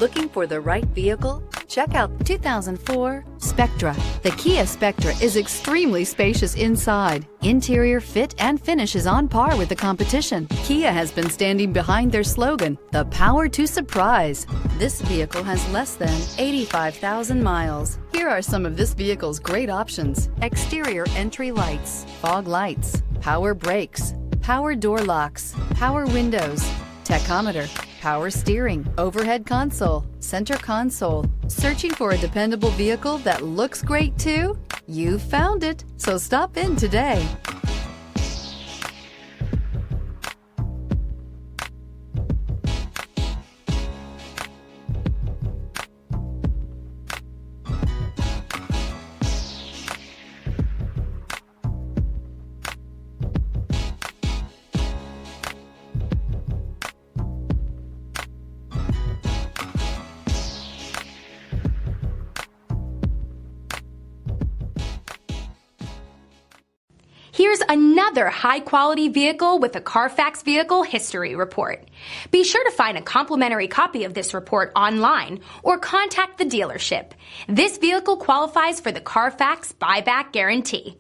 Looking for the right vehicle? Check out 2004 Spectra. The Kia Spectra is extremely spacious inside. Interior fit and finish is on par with the competition. Kia has been standing behind their slogan, the power to surprise. This vehicle has less than 85,000 miles. Here are some of this vehicle's great options: exterior entry lights, fog lights, power brakes, power door locks, power windows, tachometer, power steering, overhead console, center console. Searching for a dependable vehicle that looks great too? You found it, so stop in today. Here's another high-quality vehicle with a Carfax Vehicle History Report. Be sure to find a complimentary copy of this report online or contact the dealership. This vehicle qualifies for the Carfax Buyback Guarantee.